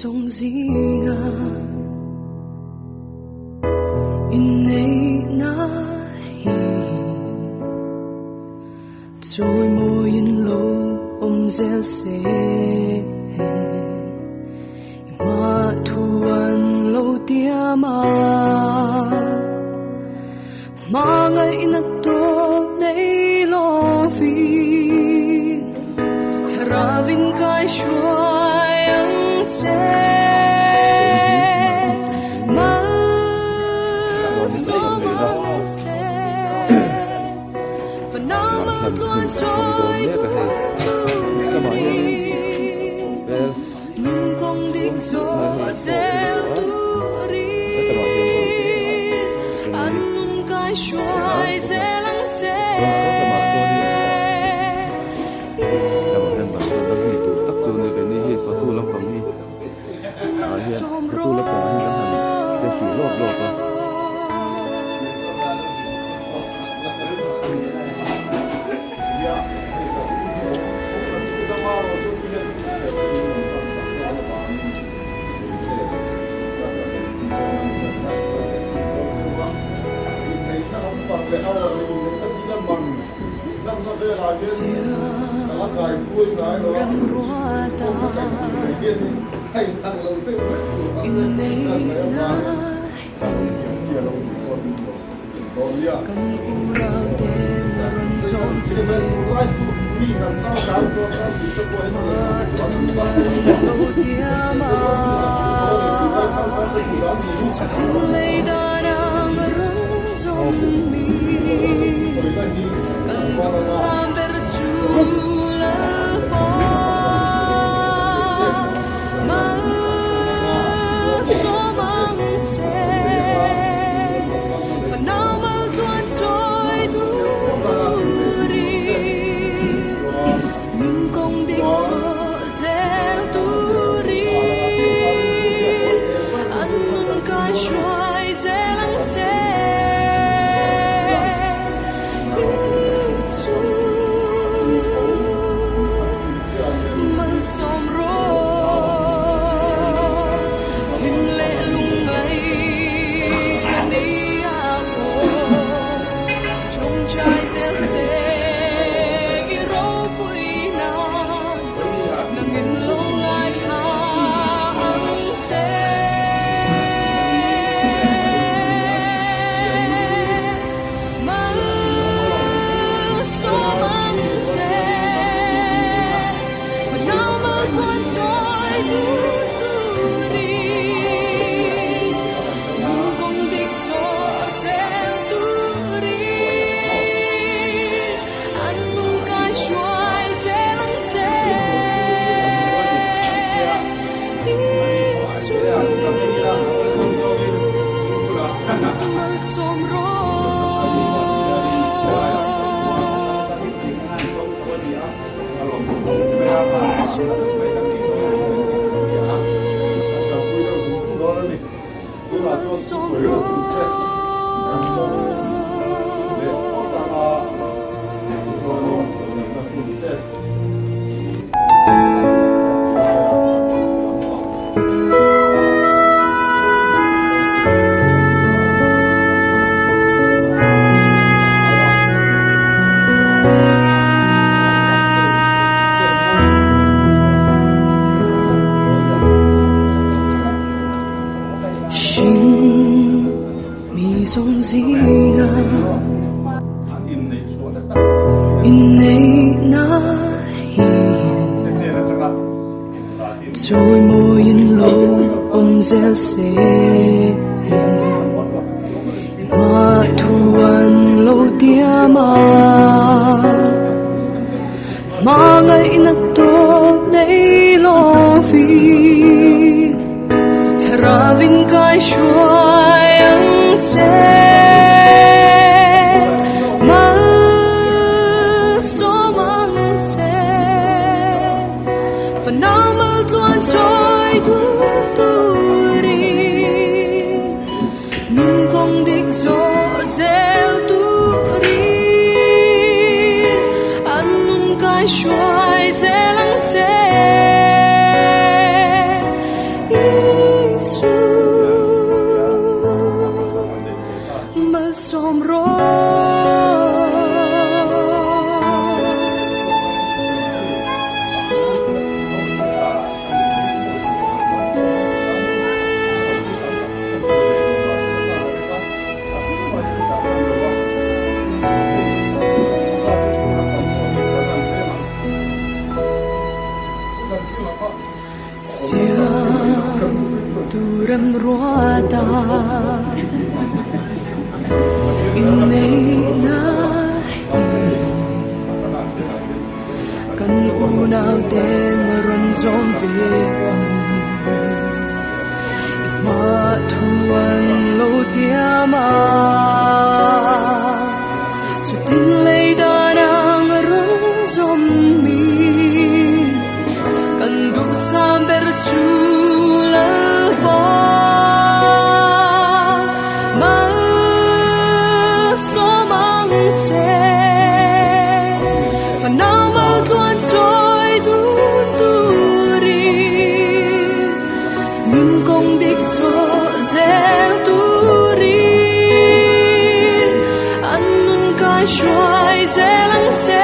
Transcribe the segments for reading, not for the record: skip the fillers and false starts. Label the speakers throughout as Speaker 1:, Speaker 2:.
Speaker 1: sông zinga in nay na hi trôi môi in lâu ông gieo se mà thuần lâu tia mà ngày nát to đây lo vì thà vinh cái xoay ang se mà số mang se và nó mà tuôn trôi mình không định gió gieo turi anh nun cái xoay gieo lắng sông zinga in nay na hi trôi môi in lâu ông gieo se mà thuần lâu tia mà ngày nát to đây lo vì thà vinh cái xoay ang se mà số mang se và nó mà tuôn trôi turi mình không định gió gieo turi ruata inay na kan unaw din ron zombie matuan lo tiama sutin lay darang ron zombie kan du samber chula ba ma so mang se fa now ma tuan soi du tu ri nhưng công đích so zel tu ri an nun kai shuai zelang se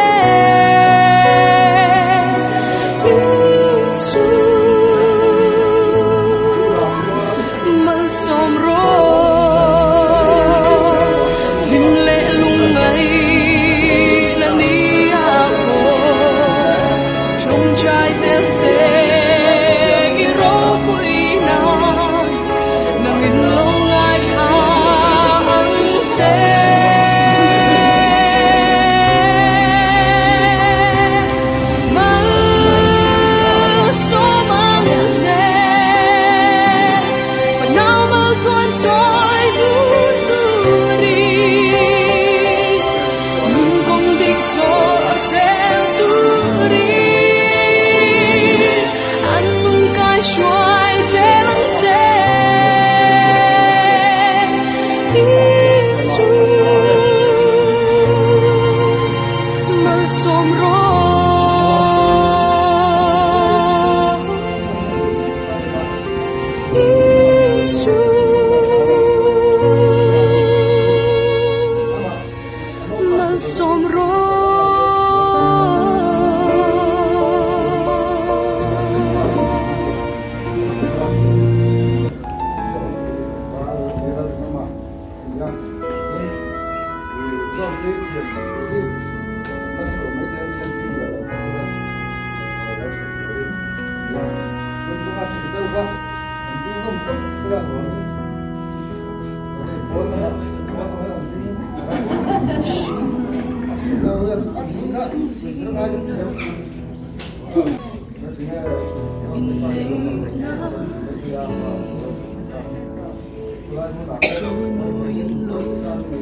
Speaker 1: đôi môi in lối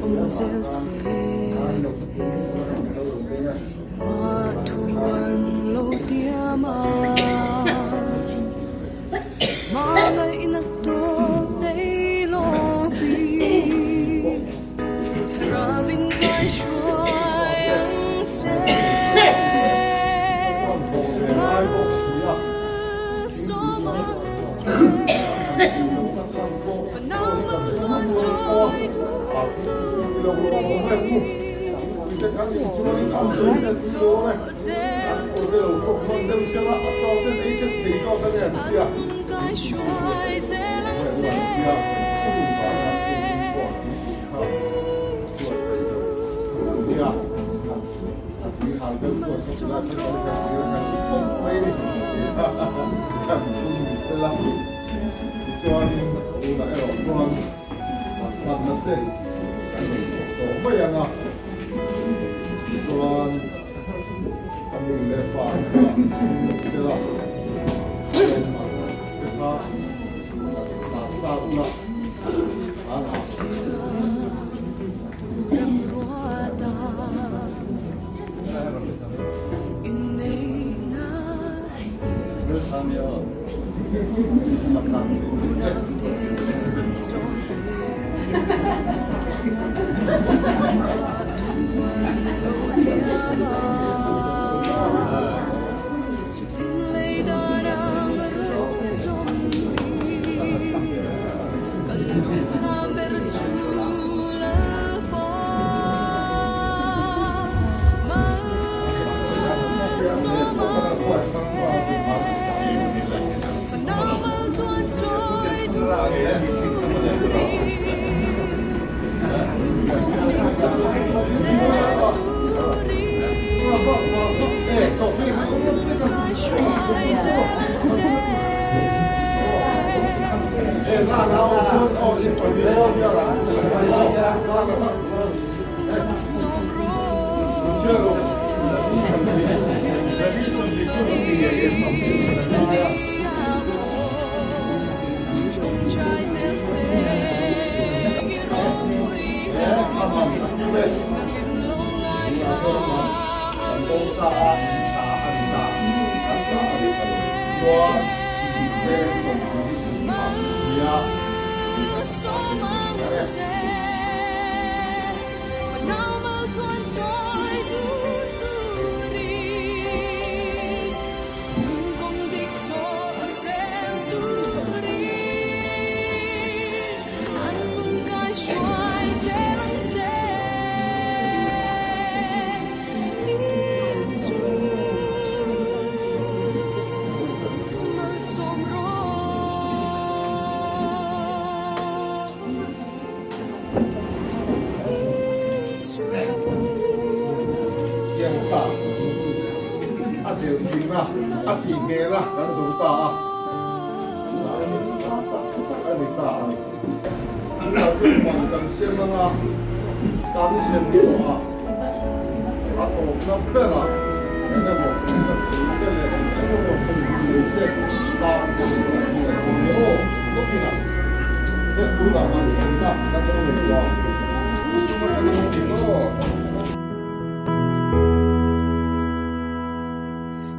Speaker 1: ông reo xề hoa thuần lâu tia mà lại nát to đây lo vì thà vinh vai xoay anh sẽ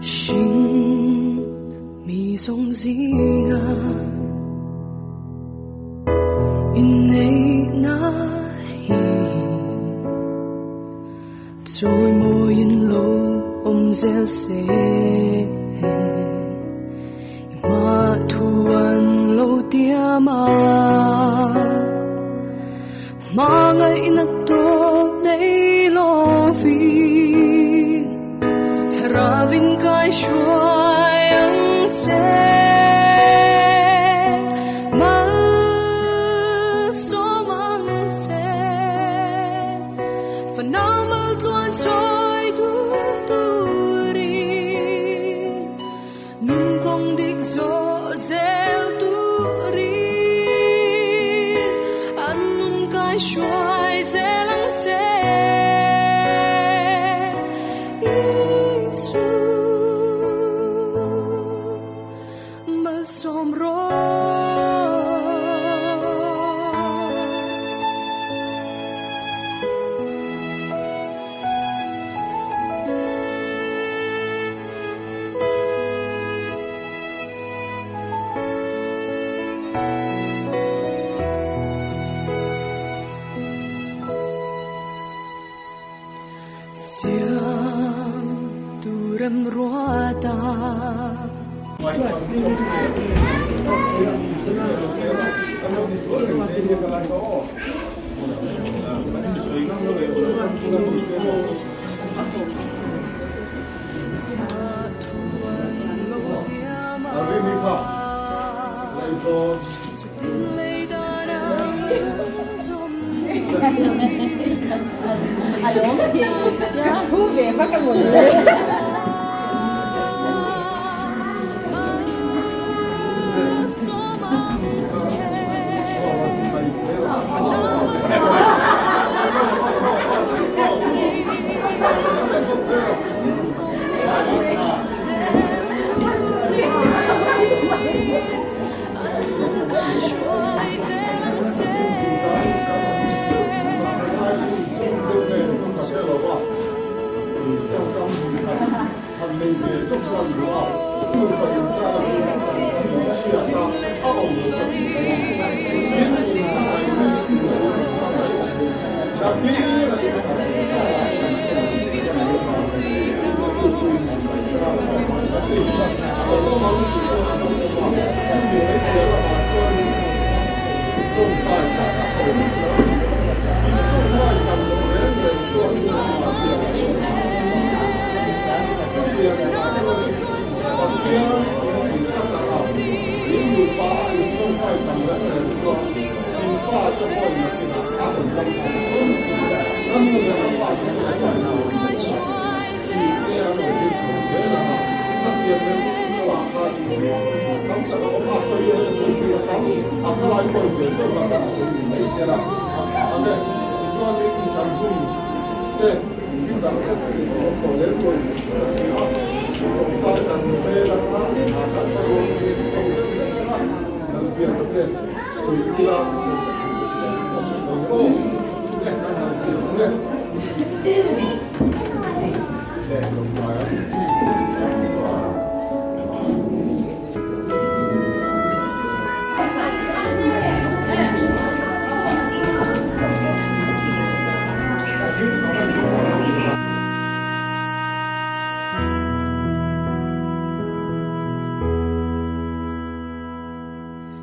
Speaker 1: 心迷踪之眼，願你那顯，在無言路碰這些，馬途雲路跌馬，馬ngay na to nay lo vi, taravin kay shuayang se.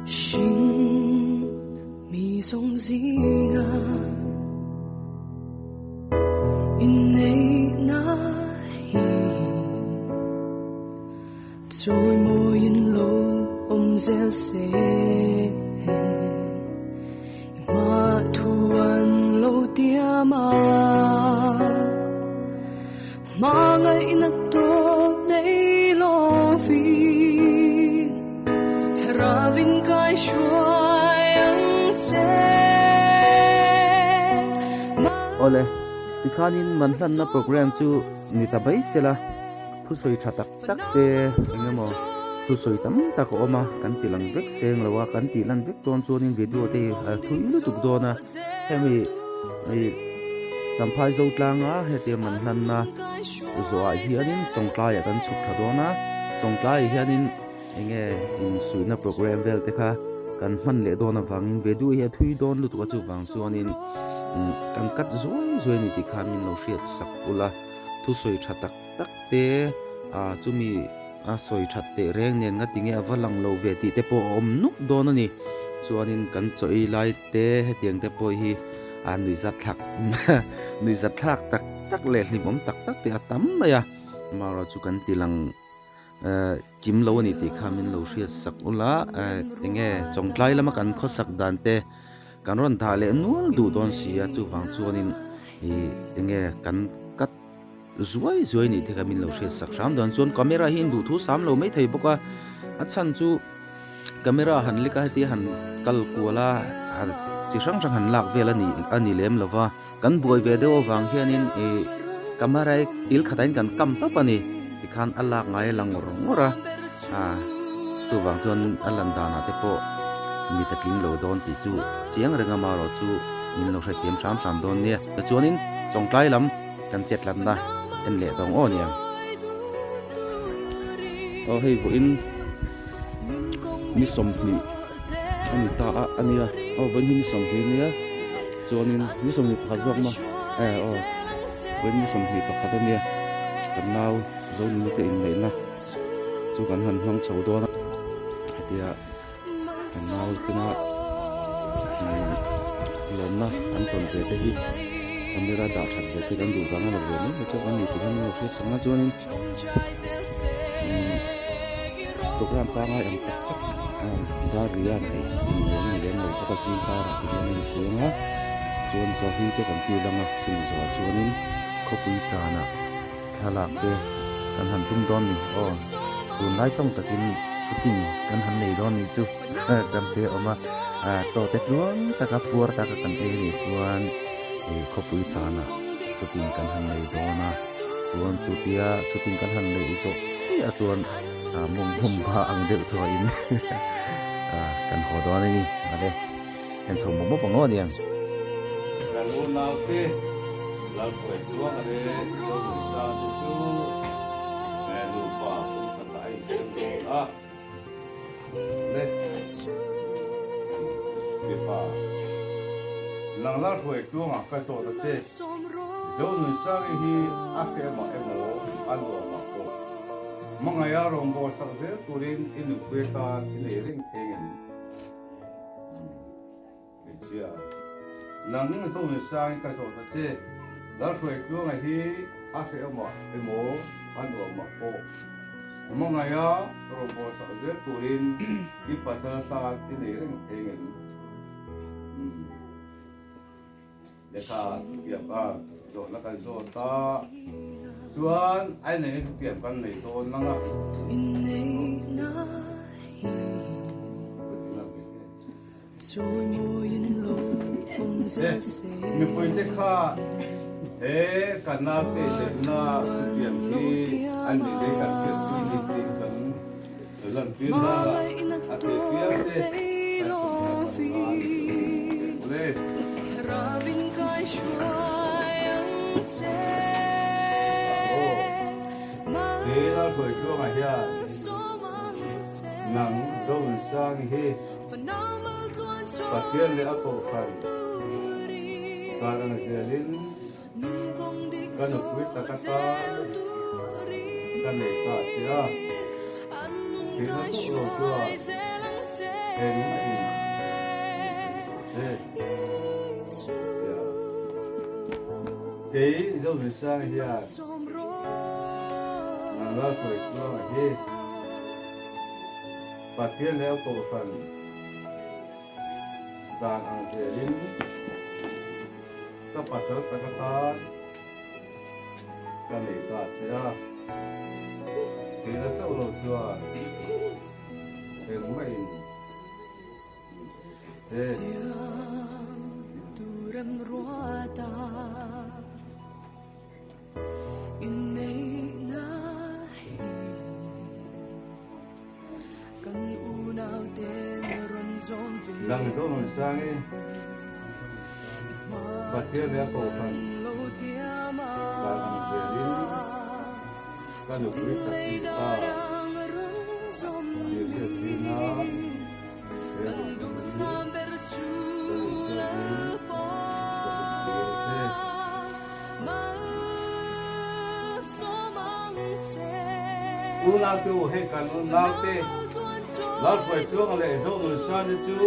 Speaker 1: 心迷踪之眼，願你那兒在無言路碰這些，馬途雲路跌馬，馬ngay na to你lo vi Taravin kai shuayang se
Speaker 2: Ole tikhanin manhlan na program chu ni tabai sela thusoi thatak tak te engemaw thusoi tam tak oma kan tilang vek seng lawa kan tilan vek ton chuanin video te thuilu tuk dona hemi ei champhai zo tlanga hete manhlan na zo a hianin chongklai kan chuk thadona chongklai hianin enge in suina program vel te kha kan man le dona wangin video hi thui don lu tu chu wang chuanin kan kat zoi ni tikhamin lo hriat sak ula thusoi thatak tak te chumi soi that te reng nen nga tinge avalang lo ve ti te po om nuk don ani chuanin kan choi lai te hetiang te po hi nui zat thak tak le hlimom tak te atam maya mara chu kan tilang kim lo ani tikhamin lo hriat sak ula enge chongtlai lama kan khosak dan te kan ron tha le nual du don sia chu wang chuanin enge kan kat zuai ni tikhamin lo hriat sak ram don chuan camera hin du thu sam lo mai thei boka a chan chu camera han lika ti han kal kuala chi sang han lak vel ani lem lova kan buai ve deuh wang hianin camera il khatain kan kam tap ani tikhan alak ngai lang rongora chu wang chuan alan dana te po mi takling lo don ti chu chiang renga ma ro chu min lo hre tiam sam don nia chuanin chongklai lam kan chetlan na en le dong o nia hei vo in ni som ni ani ta ania ven ni som ni nia chuanin ni som ni phazok ma ven ni som ni pakhat ania kan nau zo ni te in nei na chu kan han hang chho do na hatia kan nau tina lon na an ton ve te hi camera da that ve te kan du wanga lo ve ni chu an ni ti kan lo hre sanga chuanin program pa ngai am tak da ria nei in ni lem lo ta sin ka ra ti ni suanga chuan zo hi te kan ti langa chun zo chuanin khopui ta na thalak te kan han tum don ni tun lai tong takin shooting kan han nei don ni chu dam te oma cho te luang taka pur taka kan e ni chuan khopui ta na shooting kan han nei dona chuan chu pia shooting kan han nei zo chi a chuan mum ba ang de thoi in kan ho don ni ale en chom mo pa ngon yang
Speaker 3: kan lu nau te lau poi luang ale so sa tu me lu pa ku tai le ke pa nang lau poi luang ka so ta che zo nu sa hi a ke ma emo alu ma ko mga ya rong bo sa se turin inu kwe ta ile ring thegen chia nang ng so nu sa ka so ta che lau poi luang hi a ke ma emo alu ma ko mga ya rong bo sa se turin ipasal ta ile ring thegen Deka tiap kan, zo na kan zo ta, chuan ai nei tiap kan nei to nanga. Mi poi te kha, kan na te na tiyan ki ani de kan ki ni ti kan lan ti na ate pia te ule de la khoi chu ma ya nang do sang he patien le ako kan karang zelin kan kuit takata kan le ka tia ke na to lo tua en ai se ya ke do sang ya nang la khoi chu ma he patien le ako kan dan ang zelin pasal katakan kami baca kita tahu jual pemain
Speaker 1: Durem ruata inay nahi kan unaw den ronzon
Speaker 3: lang itu mensangi Batir dia kau kan, barang beri, kan beri kita, dia dina, ulang tu hekan ulang te, lalu itu kalau esok lusa itu,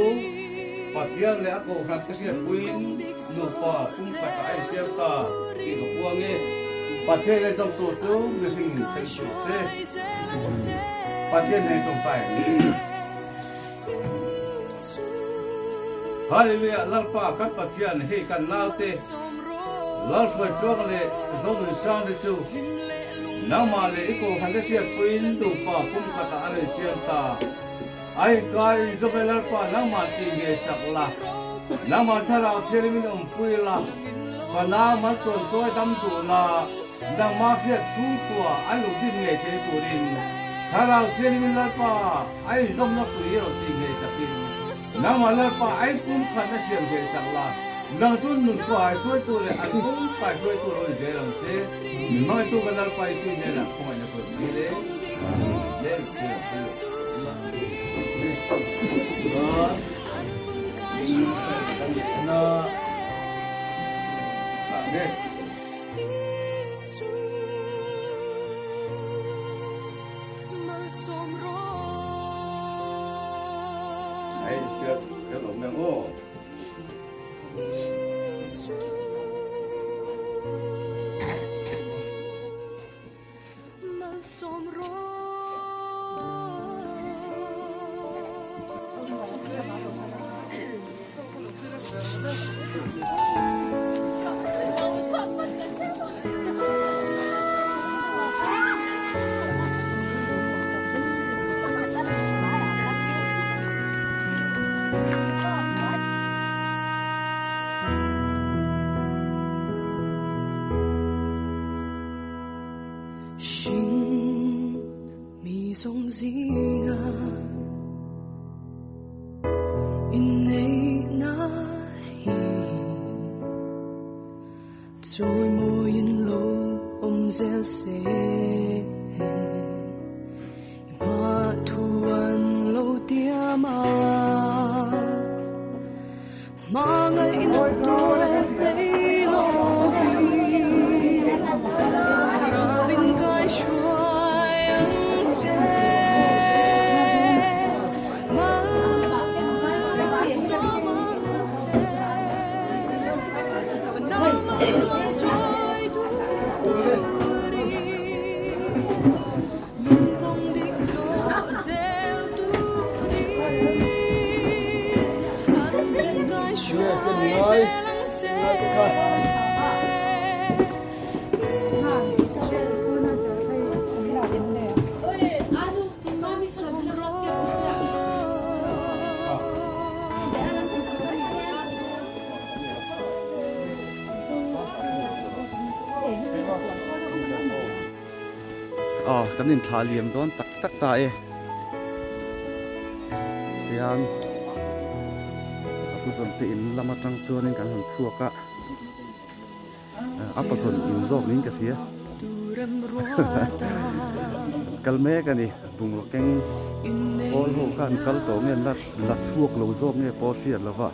Speaker 3: Patian le ako kakasya kuin lupa kung patay siya ka inupuang patian le tong tutu bising tensu se patian le tong tay Hallelujah lalpa kat patian he kan laute lalpa tuang le zong san de tu nama le iko kakasya kuin lupa kung patay siya ka ai kai zobelar pa nama tingge sakla nama thara therimin umpuila nama ton toy dam tu na nama khia chung tua ai lu din nge the turin thara therimin lar pa ai zom na pui ro tingge sakin nama lar pa ai kum khana siam ge sakla nang tun nun ko ai thoi tu le an kum pa thoi tu ro je ram che ma tu lar pa tu ne na ko na ko ni le Hãy subscribe cho kênh Ghiền Mì Gõ
Speaker 1: sông zinga inay nahi trôi môi in lô ông gieo se ma thuan lâu tia ma ngày in tôi tây lo vi thara vinh gai shuai ang se ma so mang se phenomenal joy du ri lung kong dik so zel
Speaker 2: kan in thla liam don tak tak ta e tiang apu zon te in lama tang chuan in kan han chuaka apa zon in zok ning ka thia kalme kani bung keng ol ho khan kal to nge la chuak lo zok nge po sia lova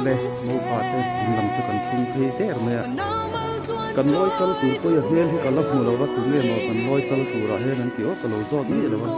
Speaker 2: le mo pa te in lam chu kan thing the te me kan loi chal tu ko ya hel hi kalap mu lo wa tu le mo kan loi chal tu ra he nan ti o ka lo zo ni le wa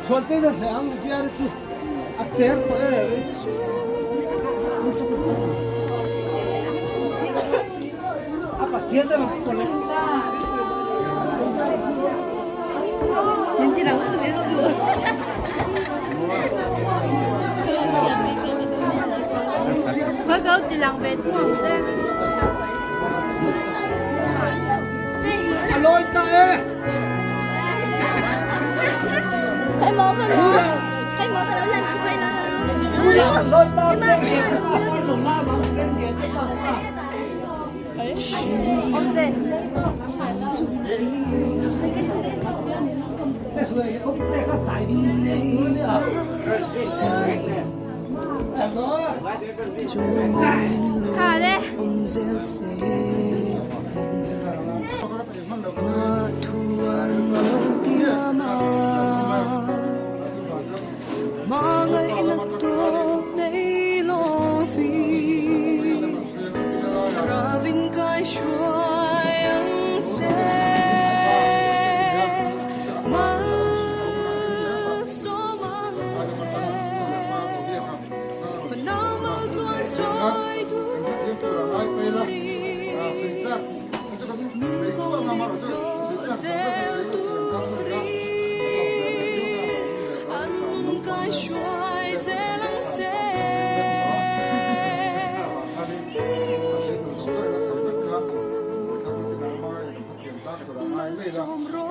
Speaker 4: Suelta y dejamos tirar esto. Acierto, Apa, mentira, có câu thì làm về đúng không? Alo, ta ơi.
Speaker 5: Khai mô cái đó lên ăn quay Thà đấy. Samber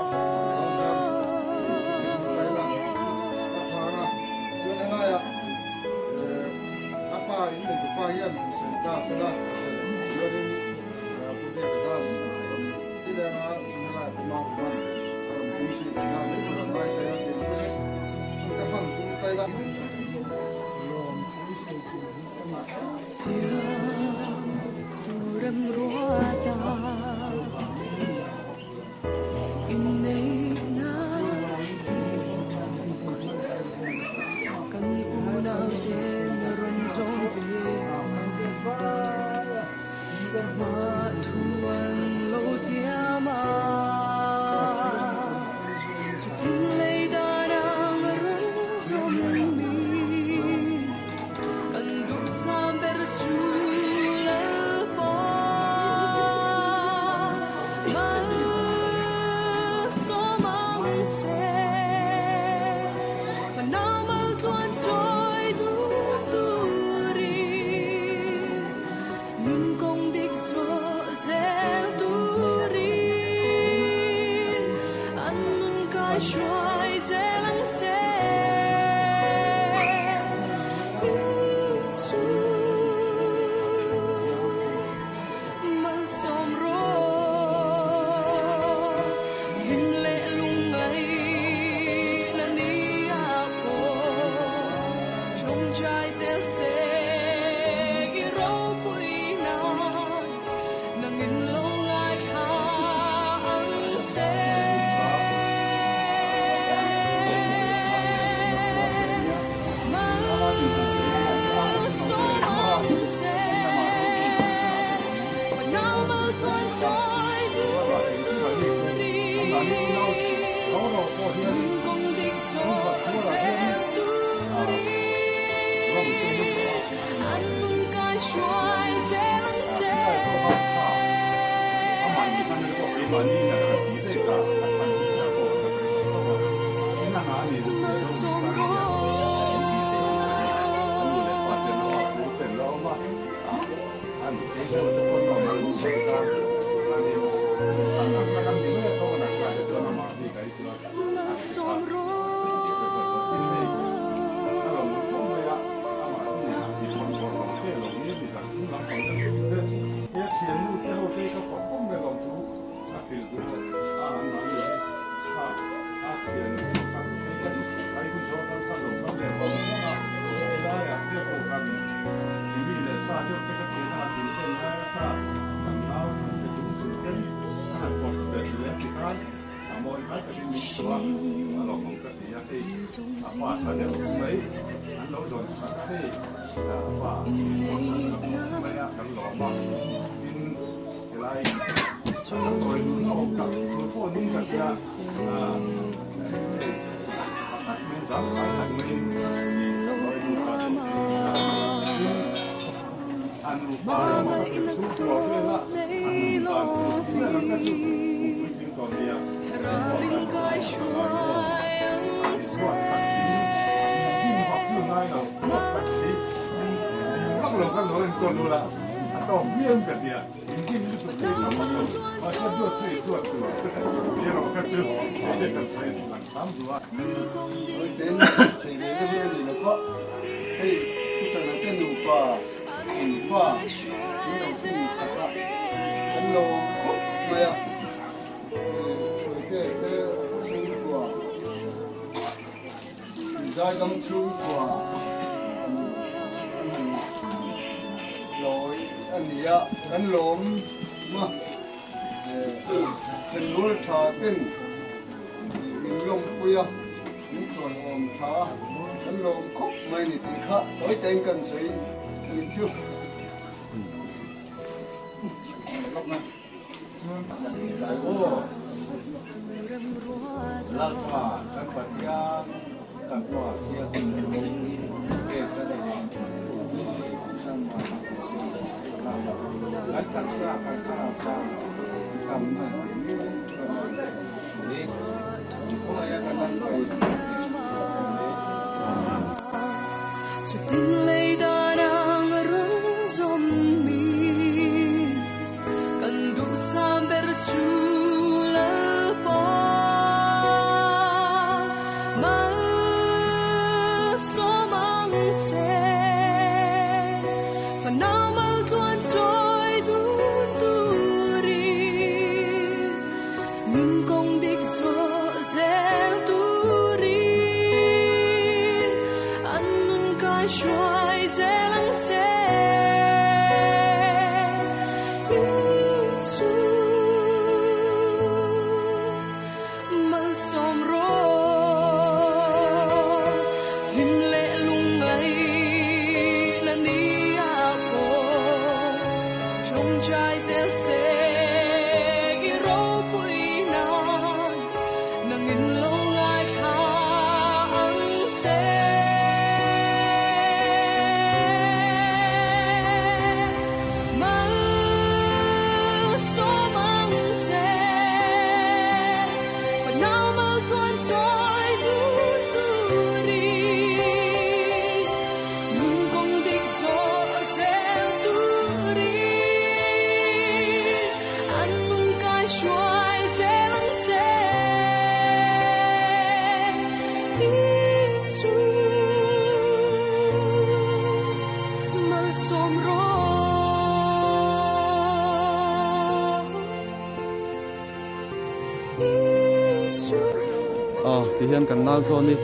Speaker 2: thì hiện cần nào rồi đi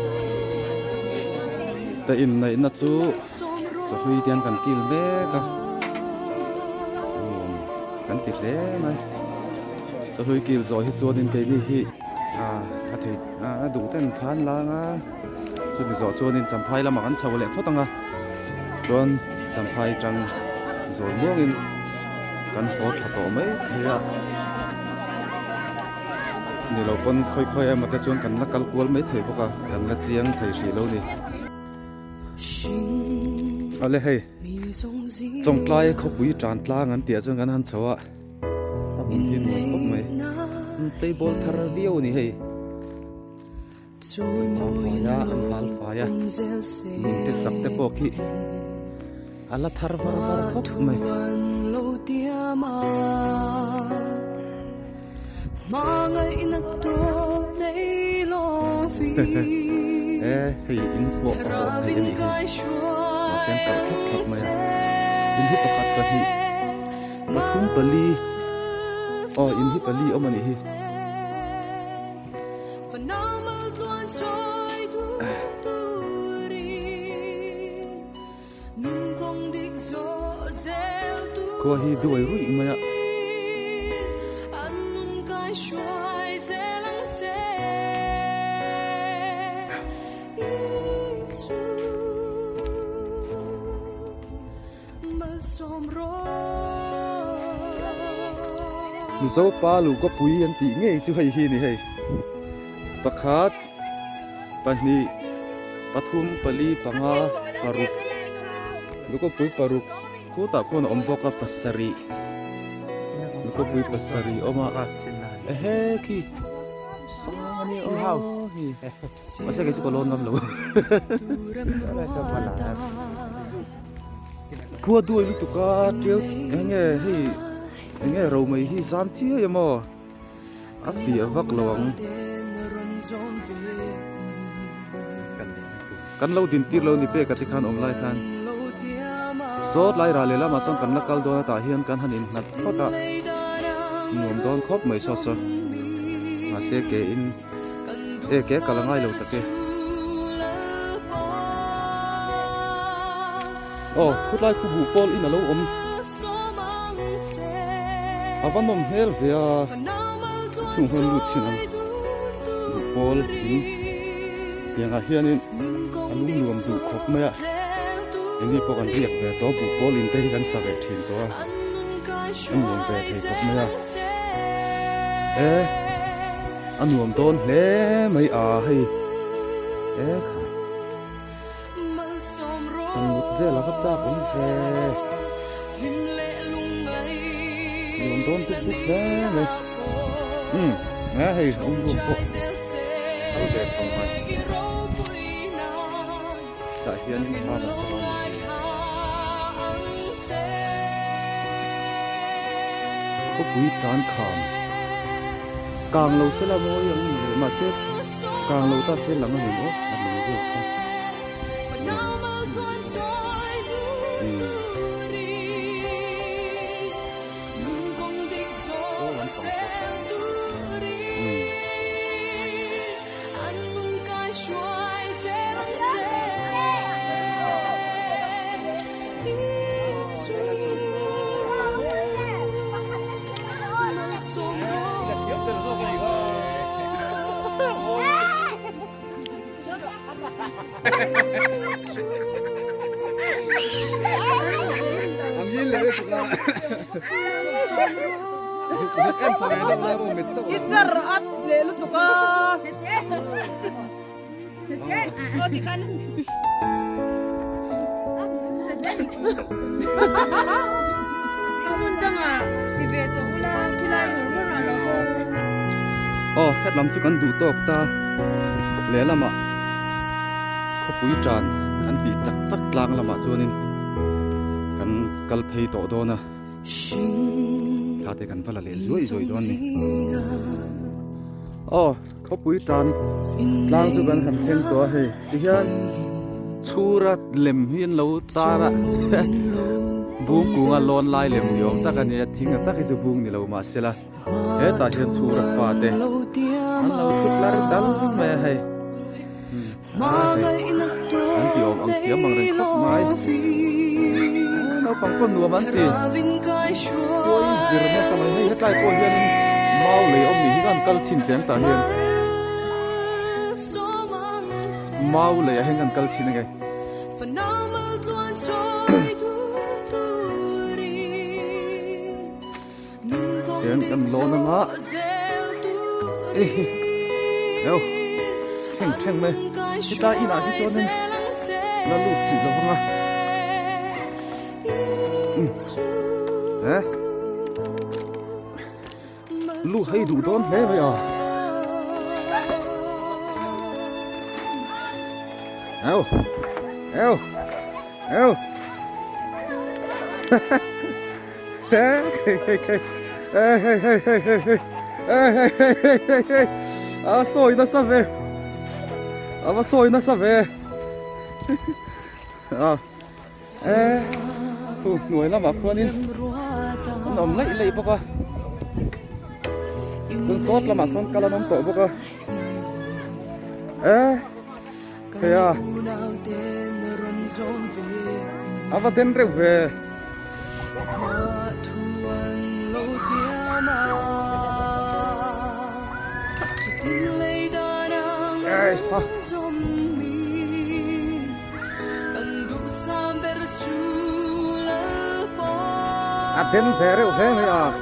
Speaker 2: ta in nei na chu cho hui tian kan kil me ka kan ti le mai cho hui kil zo hi chu din ke ni hi a thei du ten than la nga chu ni zo chu din champhai la ma kan chho le thotanga chuan champhai tang zo muang in kan hot thato mai thea ni lo pon khoi ama ta chuan kan la kal kual mai thei boka kan la chiang thei hri lo ni ale hei chong tlai khopui tran tla ngan tia chuan kan han chawa mun hin mo khop mai chei bol thar viu ni hei Safaya an halfaya Ninte sakte poki Ala thar var khop mai Hei in po thai ni Masen ka khop mai in hi pakhat ka hi pathum pali in hi pali omani hi ko hi duai rui maya zo palu ko pui an ti nge chu hei hi ni hei pakhat pahni pathum pali panga paruk luko pui paruk ko ta kon omboka pasari luko pui pasari oma ki sangani o house masa ke chu ko lon ngam lo ko duai lu tu ka teu nge hei nge ro mai hi zam chi ya mo a fi avak lawang kan lo din tir lo ni pe ka ti khan online khan sot lai ra le la ma son kan la kal do ta hian kan hanin nat khota nuam don khop mai so so ma se ke in ke kalangai lo ta ke khut lai khu bu pol in alo om avanom hel via chung lu chinam bu pol in tianga hianin alung nuam du khop maya ini po kan riak ve to bu pol in te kan sa ve thin to nuam ve thei khop maya anuam ton hle mai hei kan mut ve la ka cha om ve nuam ton tu ve mai hei om bu po so ve phong mai ta hian in ma na sa ko pui tan kham càng lâu sẽ là mỗi yang mà sẽ càng lâu ta sẽ lắng nghe nữa là mình biết sao
Speaker 6: Itzarat lelo to ka.
Speaker 5: Oh, di kanan.
Speaker 6: Amunda nga tibeto wala kilay mo na ko.
Speaker 2: Het lam chu kan du tok ta le lama khopui tran an ti tak tak lang lama chuanin kan kal phei to do na khate kan vala le zoi don ni khopui tran lang chu kan han thleng to he ti hian churat lem hian lo tara bung kunga lon lai lem yom takani thinga takhi chu bung ni lo ma sela ta hian chura fa te an lo thut lar dal me he an ti ti om ang thiam mang reng khop mai no pang pon nuam an ti tôi giờ mà sao mày hay hết lại cô hiền mau lấy ông mình gan kal chin tiếng ta hiền mau lấy hay gan kal chin cái tiếng em lo nó ngã đâu cheng cheng mày kita ina hi cho nên là lu xì lo vanga hả lu hay đủ đón thế vậy à eo eo eo hey hey hey hey hey hey hey hey hey hey à soi nó sao về à mà soi nó sao về à ê nuôi lắm mà con đi nó lấy lấy bốc à con sót là mà son cá là nóng tội bốc à ê thế à à và tên rêu về ê ha à tên về rêu về mày à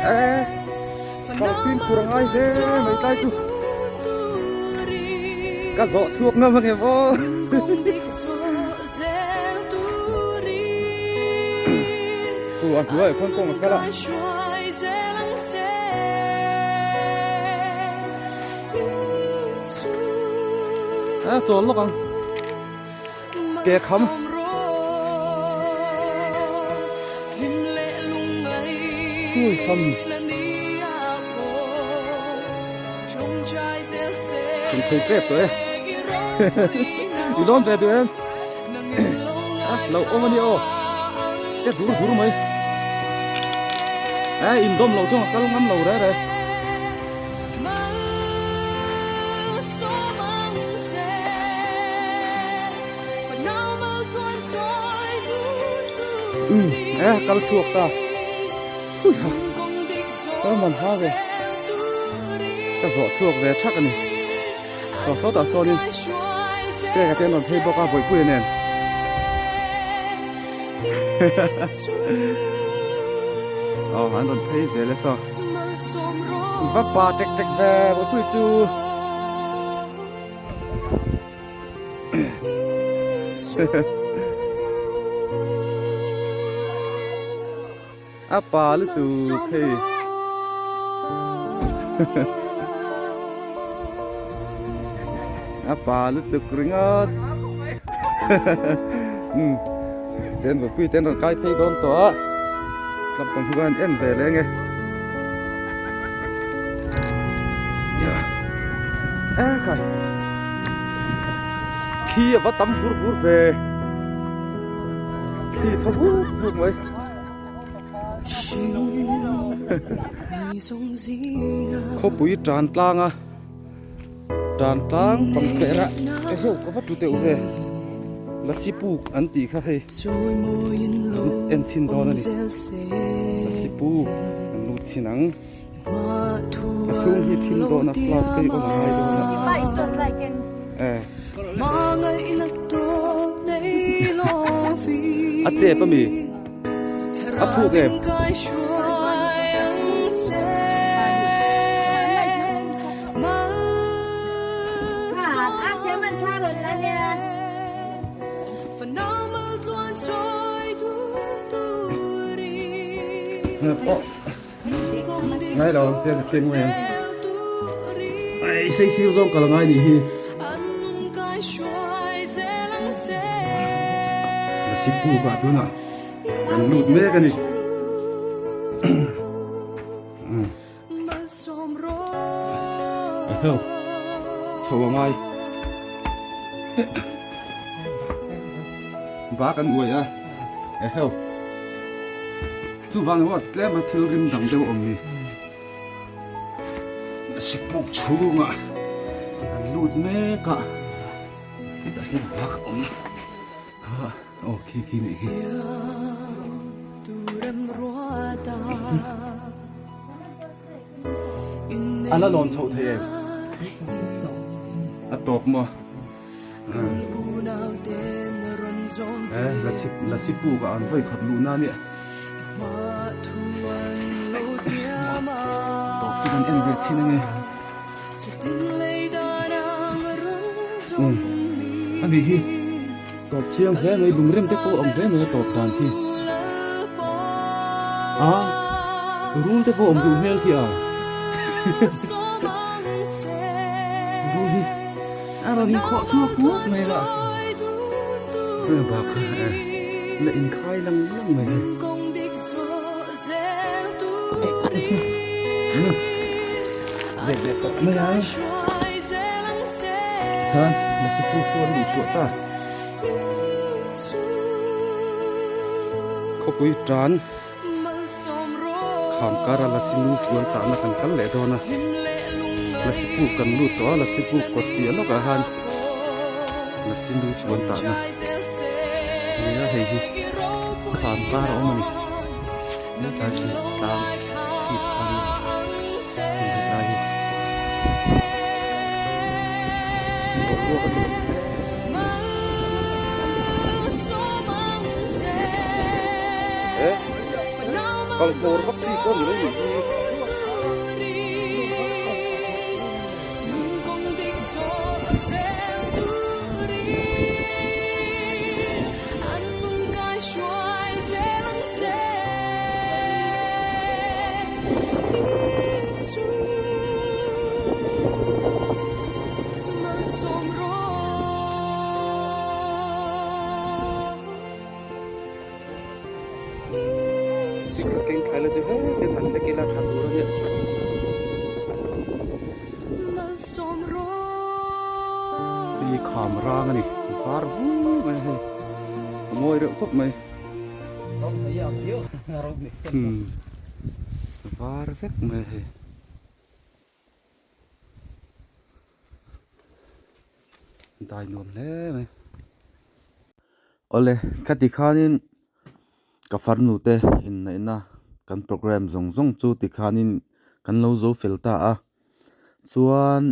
Speaker 2: ê kalau phim kurang ai thế mày tay chú cá giọ chuộc ngâm vào nghe vô ủa người con một cái là à trốn lúc không kẹt không không chúng thấy chết rồi đi lon về tụi em lâu ôm anh đi ô chết đủ mày in đom lâu cho cái ngắm lâu đấy đây kalau suok ta mình ha về cái giỏ suok về chắc anh này sáu ta so đi cái tên là thấy bao ca bội bụi nè hắn còn thấy dễ là sao vấp ba trách về bội bụi chú apa lu tu hey apa lu tu keringat tên vừa quy tên rồi cái phay đón tỏa làm bằng thuan em về lên nghe khai khi vắt tắm vút về khi thâu vút mấy khô bụi tràn tlang à tràn tlang bằng bể ra hiểu có vắt tụi tiểu về là sipu ăn tì khác hay em xin đó này là sipu ăn lụt xin nắng chung hi thiên đó là plastic ở ngoài đó à chế bao mì à thu em ngay đầu trên kênh của em ai xây siêu rong cả là ngay đi là xịt bù cả tôi nào ăn lụt mê cái gì không sầu ngay bác ăn uống à không chú văn hóa lẽ mà thiếu rim đằng đâu ông đi xịt bốc chú mà rut me ka ta hin bak om ha okay ki ni ki ala lon chau the a top mo la chip pu ka an vai khat lu na ni top chu kan en ve chin nge anh hi top chiang he mai bung rem te po om he mai top tan thi rul te po om du mel ki rul hi ro ni kho chuak puak mai la ba kha la in khai lang lang mai để tập mới ai Thân, là sẽ phụ cho đủ chuột ta Khóc quý trán Khám cara là xin lưu chuột ta là khăn cắn lẽ đó nè Là sẽ phụ cần lưu đó là sẽ phụ cột tía nó cả hàn Là xin lưu chuột ta nè Này là hề hi Khám cara đó mà nè Nếu ta chỉ tạm xịp khăn Hãy subscribe cho kênh Ghiền Mì Gõ để không bỏ lỡ những video hấp dẫn Kalau keluar vaksin kau ni lagi. Keng khai là chứ hết cái thằng đấy kia là thằng đó nhỉ đi khám ra ngay nè var vu mày ngồi được khóc mày var vét mày đại nôm lẽ mày ole cái gì khanin ka farnu te in na ina kan program zong zong chu ti khanin kan lo zo filta a chuan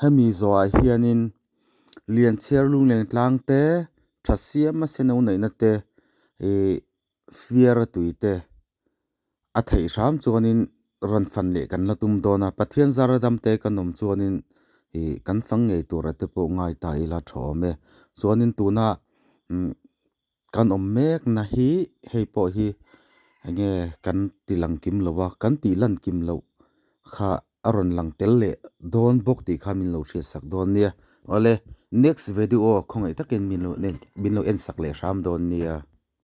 Speaker 2: hemi zo a hianin lian chiar lung leng tlang te thasiam ma seno nei na te fiar tuite a thei ram chuanin ran fan le kan la tum dona pathian zaradam te kanom chuanin kan fang ngei tura te po ngai ta ila thome chuanin tuna kan om mek na hi hei po hi nge kan tilang kim lowa kan ti lan kim lo kha aron lang tel le don bok ti kha min lo thri sak don nia ole next video khongai takin min lo en sak le ram don nia